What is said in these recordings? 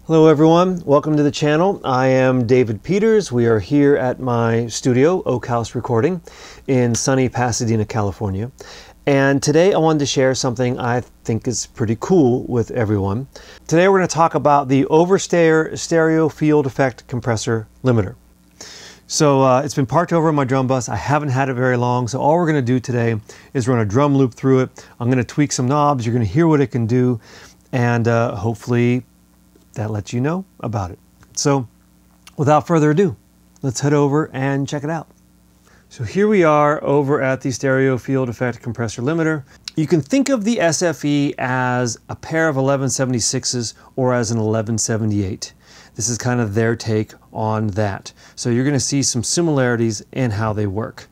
Hello everyone, welcome to the channel. I am David Peters. We are here at my studio, Oak House Recording, in sunny Pasadena, California. And today I wanted to share something I think is pretty cool with everyone. Today we're going to talk about the Overstayer Stereo Field Effect Compressor Limiter. So it's been parked over on my drum bus. I haven't had it very long, so all we're going to do today is run a drum loop through it. I'm going to tweak some knobs. You're going to hear what it can do, and hopefully that lets you know about it. So without further ado, let's head over and check it out. So here we are over at the Stereo Field Effect Compressor Limiter. You can think of the SFE as a pair of 1176s or as an 1178. This is kind of their take on that. So you're going to see some similarities in how they work.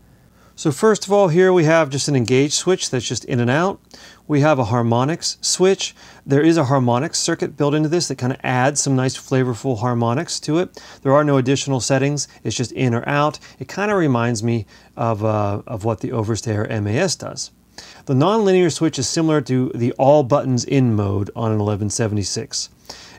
So first of all, here we have just an engage switch that's just in and out. We have a harmonics switch. There is a harmonics circuit built into this that kind of adds some nice flavorful harmonics to it. There are no additional settings. It's just in or out. It kind of reminds me of what the Overstayer MAS does. The nonlinear switch is similar to the all buttons in mode on an 1176.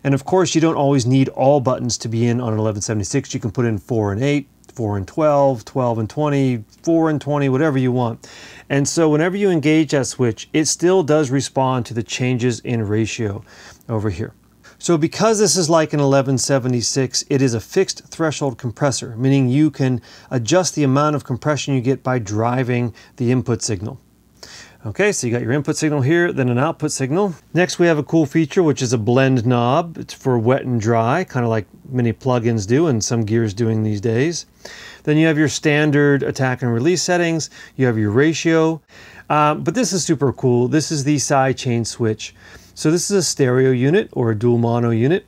And of course, you don't always need all buttons to be in on an 1176. You can put in 4 and 8, 4 and 12, 12 and 20, 4 and 20, whatever you want. And so whenever you engage that switch, it still does respond to the changes in ratio over here. So because this is like an 1176, it is a fixed threshold compressor, meaning you can adjust the amount of compression you get by driving the input signal. Okay, so you got your input signal here, then an output signal. Next we have a cool feature, which is a blend knob. It's for wet and dry, kind of like many plugins do and some gear's doing these days. Then you have your standard attack and release settings. You have your ratio, but this is super cool. This is the side chain switch. So this is a stereo unit or a dual mono unit.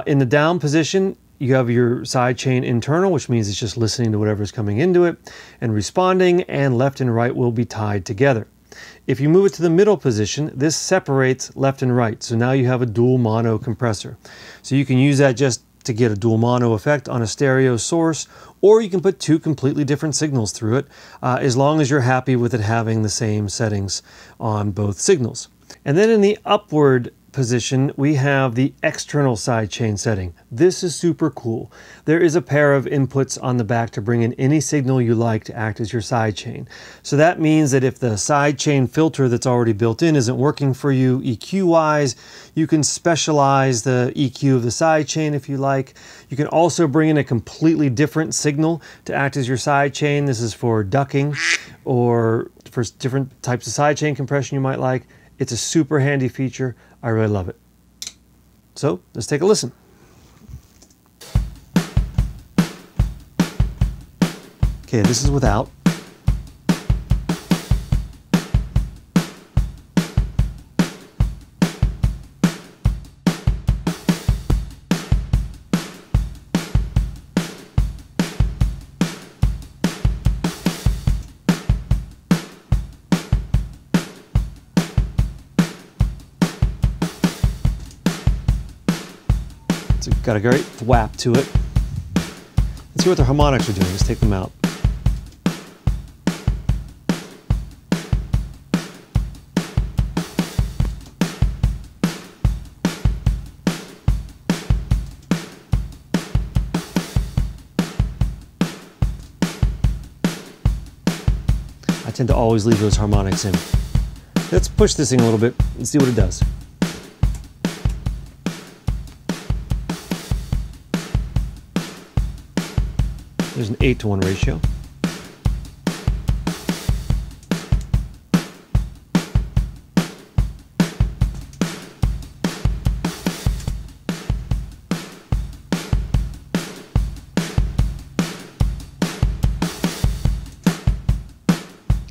In the down position, you have your side chain internal, which means it's just listening to whatever's coming into it and responding, and left and right will be tied together. If you move it to the middle position, this separates left and right. So now you have a dual mono compressor. So you can use that just to get a dual mono effect on a stereo source, or you can put two completely different signals through it, as long as you're happy with it having the same settings on both signals. And then in the upward position, we have the external side chain setting. This is super cool. There is a pair of inputs on the back to bring in any signal you like to act as your side chain. So that means that if the side chain filter that's already built in isn't working for you EQ wise, you can specialize the EQ of the side chain if you like. You can also bring in a completely different signal to act as your side chain. This is for ducking or for different types of side chain compression you might like. It's a super handy feature. I really love it. So let's take a listen. Okay, this is without. It's got a great thwap to it. Let's see what the harmonics are doing. Let's take them out. I tend to always leave those harmonics in. Let's push this thing a little bit and see what it does. There's an 8-to-1 ratio.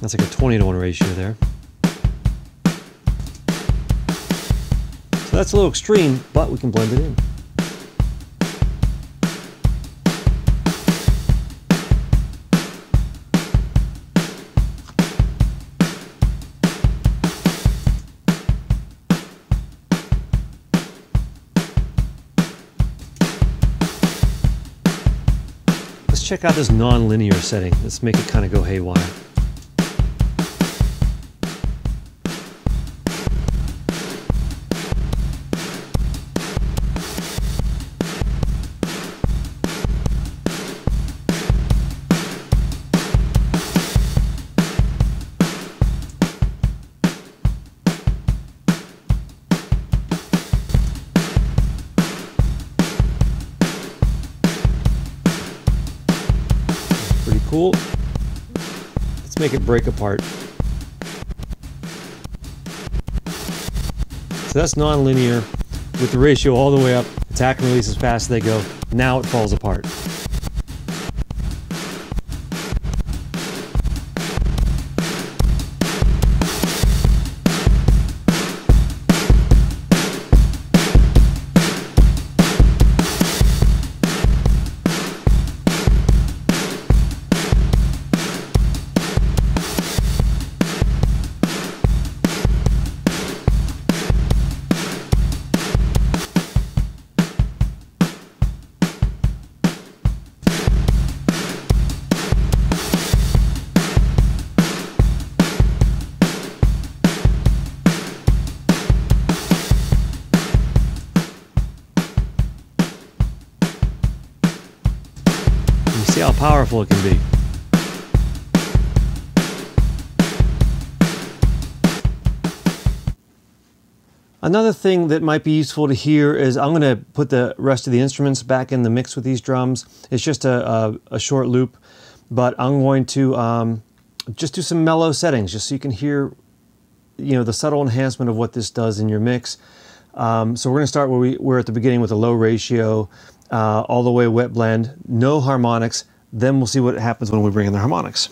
That's like a 20-to-1 ratio there. So that's a little extreme, but we can blend it in. Let's check out this non-linear setting. Let's make it kind of go haywire. cool. Let's make it break apart. So that's non-linear with the ratio all the way up. Attack and release as fast as they go. Now it falls apart. See how powerful it can be. Another thing that might be useful to hear is I'm going to put the rest of the instruments back in the mix with these drums. It's just a short loop, but I'm going to just do some mellow settings just so you can hear, you know, the subtle enhancement of what this does in your mix. So we're going to start where we were at the beginning with a low ratio, all the way wet blend, no harmonics. Then we'll see what happens when we bring in the harmonics.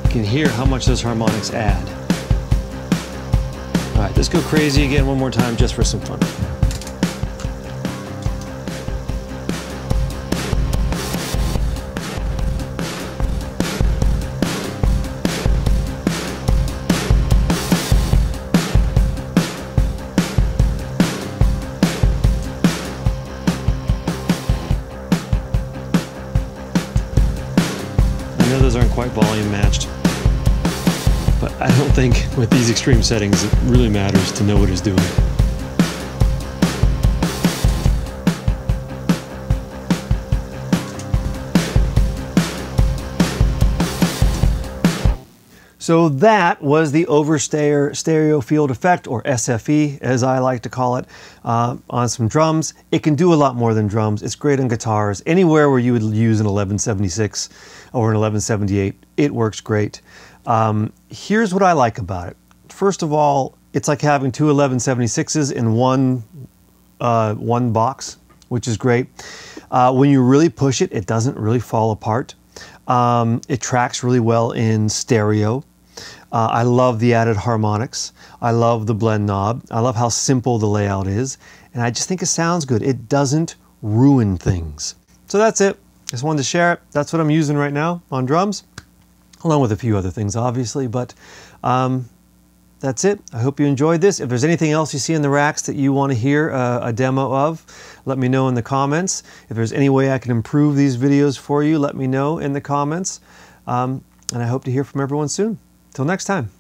You can hear how much those harmonics add. All right, let's go crazy again one more time just for some fun. I know those aren't quite volume matched, but I don't think with these extreme settings it really matters to know what it's doing. So that was the Overstayer stereo field effect, or SFE as I like to call it, on some drums. It can do a lot more than drums. It's great on guitars. Anywhere where you would use an 1176 or an 1178, it works great. Here's what I like about it. First of all, it's like having two 1176s in one box, which is great. When you really push it, it doesn't really fall apart. It tracks really well in stereo. I love the added harmonics. I love the blend knob. I love how simple the layout is. And I just think it sounds good. It doesn't ruin things. So that's it. Just wanted to share it. That's what I'm using right now on drums, along with a few other things, obviously. But that's it. I hope you enjoyed this. If there's anything else you see in the racks that you want to hear a demo of, let me know in the comments. If there's any way I can improve these videos for you, let me know in the comments. And I hope to hear from everyone soon. Till next time.